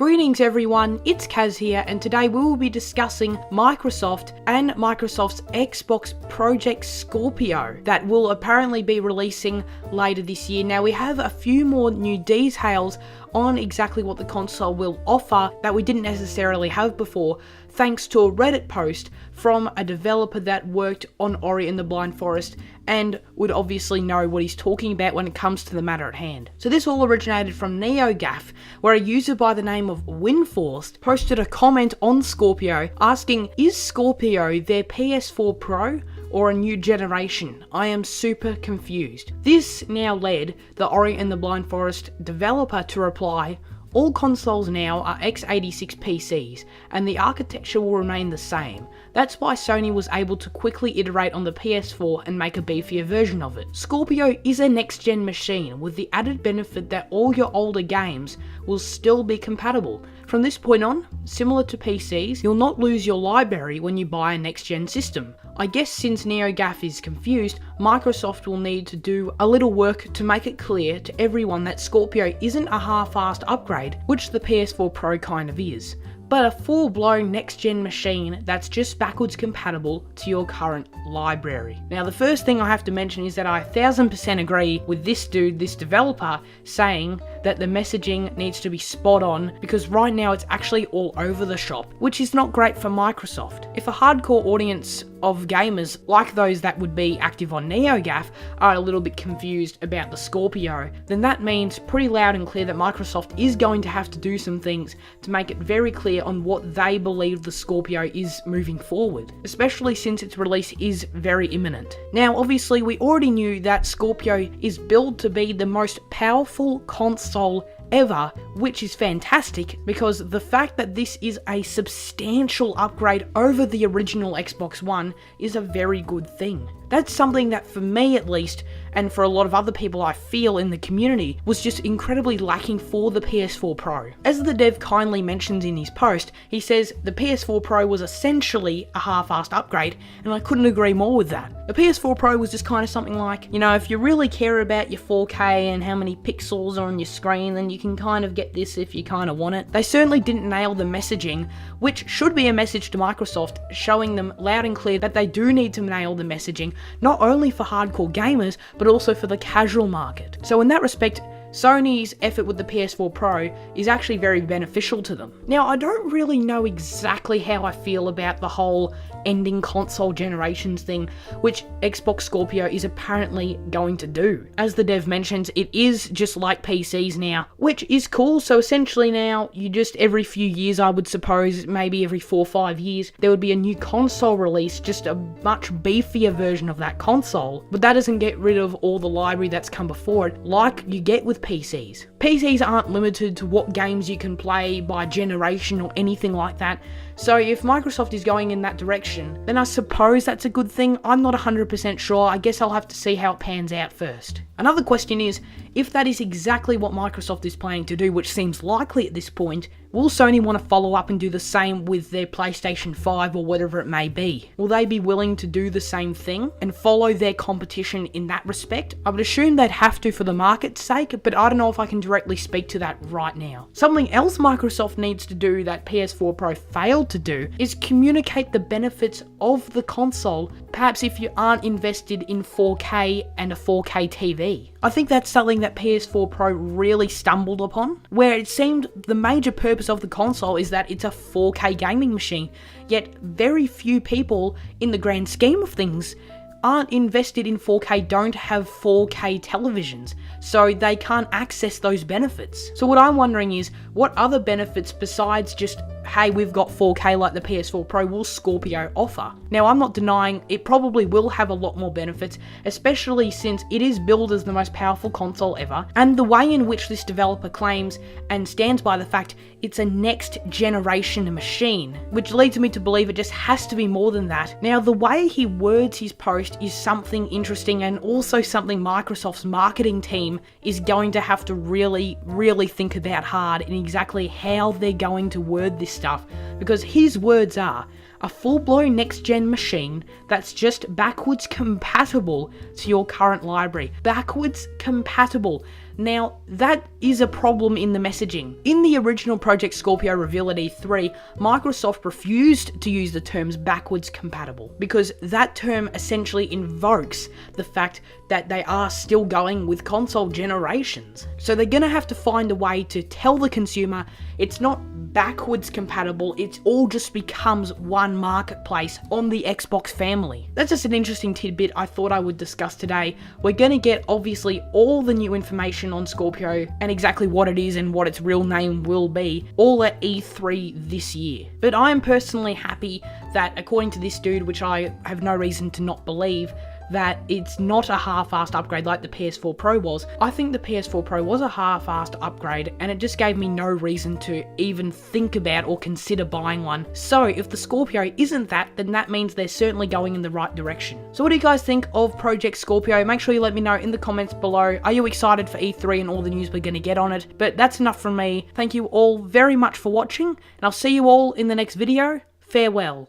Greetings everyone, it's Kaz here, and today we will be discussing Microsoft and Microsoft's Xbox Project Scorpio that will apparently be releasing later this year. Now we have a few more new details on exactly what the console will offer that we didn't necessarily have before, thanks to a Reddit post from a developer that worked on Ori and the Blind Forest and would obviously know what he's talking about when it comes to the matter at hand. So this all originated from NeoGaf, where a user by the name of Winforced posted a comment on Scorpio asking, is Scorpio their PS4 Pro or a new generation? I am super confused. This now led the Ori and the Blind Forest developer to reply, all consoles now are x86 PCs, and the architecture will remain the same. That's why Sony was able to quickly iterate on the PS4 and make a beefier version of it. Scorpio is a next-gen machine with the added benefit that all your older games will still be compatible. From this point on, similar to PCs, you'll not lose your library when you buy a next-gen system. I guess since NeoGaf is confused, Microsoft will need to do a little work to make it clear to everyone that Scorpio isn't a half-assed upgrade, which the PS4 Pro kind of is, but a full-blown next-gen machine that's just backwards compatible to your current library. Now the first thing I have to mention is that I 1000% agree with this dude, this developer, saying that the messaging needs to be spot on, because right now it's actually all over the shop, which is not great for Microsoft. If a hardcore audience of gamers, like those that would be active on NeoGaf, are a little bit confused about the Scorpio, then that means pretty loud and clear that Microsoft is going to have to do some things to make it very clear on what they believe the Scorpio is moving forward, especially since its release is very imminent. Now obviously we already knew that Scorpio is billed to be the most powerful console ever, which is fantastic because the fact that this is a substantial upgrade over the original Xbox One is a very good thing. That's something that for me at least, and for a lot of other people I feel in the community, was just incredibly lacking for the PS4 Pro. As the dev kindly mentions in his post, he says the PS4 Pro was essentially a half-assed upgrade, and I couldn't agree more with that. The PS4 Pro was just kind of something like, you know, if you really care about your 4K and how many pixels are on your screen, then you can kind of get this if you kind of want it. They certainly didn't nail the messaging, which should be a message to Microsoft, showing them loud and clear that they do need to nail the messaging, not only for hardcore gamers, but also for the casual market. So in that respect, Sony's effort with the PS4 Pro is actually very beneficial to them. Now, I don't really know exactly how I feel about the whole ending console generations thing, which Xbox Scorpio is apparently going to do. As the dev mentions, it is just like PCs now, which is cool. So essentially now, you just every few years, I would suppose, maybe every 4 or 5 years, there would be a new console release, just a much beefier version of that console. But that doesn't get rid of all the library that's come before it, like you get with PCs. PCs aren't limited to what games you can play by generation or anything like that. So if Microsoft is going in that direction, then I suppose that's a good thing. I'm not 100% sure. I guess I'll have to see how it pans out first. Another question is, if that is exactly what Microsoft is planning to do, which seems likely at this point, will Sony want to follow up and do the same with their PlayStation 5 or whatever it may be? Will they be willing to do the same thing and follow their competition in that respect? I would assume they'd have to for the market's sake, but I don't know if I can directly speak to that right now. Something else Microsoft needs to do that PS4 Pro failed to do is communicate the benefits of the console, perhaps if you aren't invested in 4K and a 4K TV. I think that's something that PS4 Pro really stumbled upon, where it seemed the major purpose of the console is that it's a 4K gaming machine, yet very few people in the grand scheme of things aren't invested in 4K, don't have 4K televisions, so they can't access those benefits. So what I'm wondering is, what other benefits besides just, hey, we've got 4K like the PS4 Pro, will Scorpio offer? Now, I'm not denying it probably will have a lot more benefits, especially since it is billed as the most powerful console ever, and the way in which this developer claims and stands by the fact it's a next generation machine, which leads me to believe it just has to be more than that. Now, the way he words his post is something interesting, and also something Microsoft's marketing team is going to have to really think about hard in exactly how they're going to word this stuff, because his words are, a full-blown next-gen machine that's just backwards compatible to your current library. Backwards compatible. Now, that is a problem in the messaging. In the original Project Scorpio reveal at E3, Microsoft refused to use the terms backwards compatible because that term essentially invokes the fact that they are still going with console generations. So they're gonna have to find a way to tell the consumer it's not backwards compatible, it all just becomes one marketplace on the Xbox family. That's just an interesting tidbit I thought I would discuss today. We're gonna get obviously all the new information on Scorpio and exactly what it is and what its real name will be, all at E3 this year. But I am personally happy that, according to this dude, which I have no reason to not believe, that it's not a half-assed upgrade like the PS4 Pro was. I think the PS4 Pro was a half-assed upgrade, and it just gave me no reason to even think about or consider buying one. So if the Scorpio isn't that, then that means they're certainly going in the right direction. So what do you guys think of Project Scorpio? Make sure you let me know in the comments below. Are you excited for E3 and all the news we're going to get on it? But that's enough from me. Thank you all very much for watching, and I'll see you all in the next video. Farewell.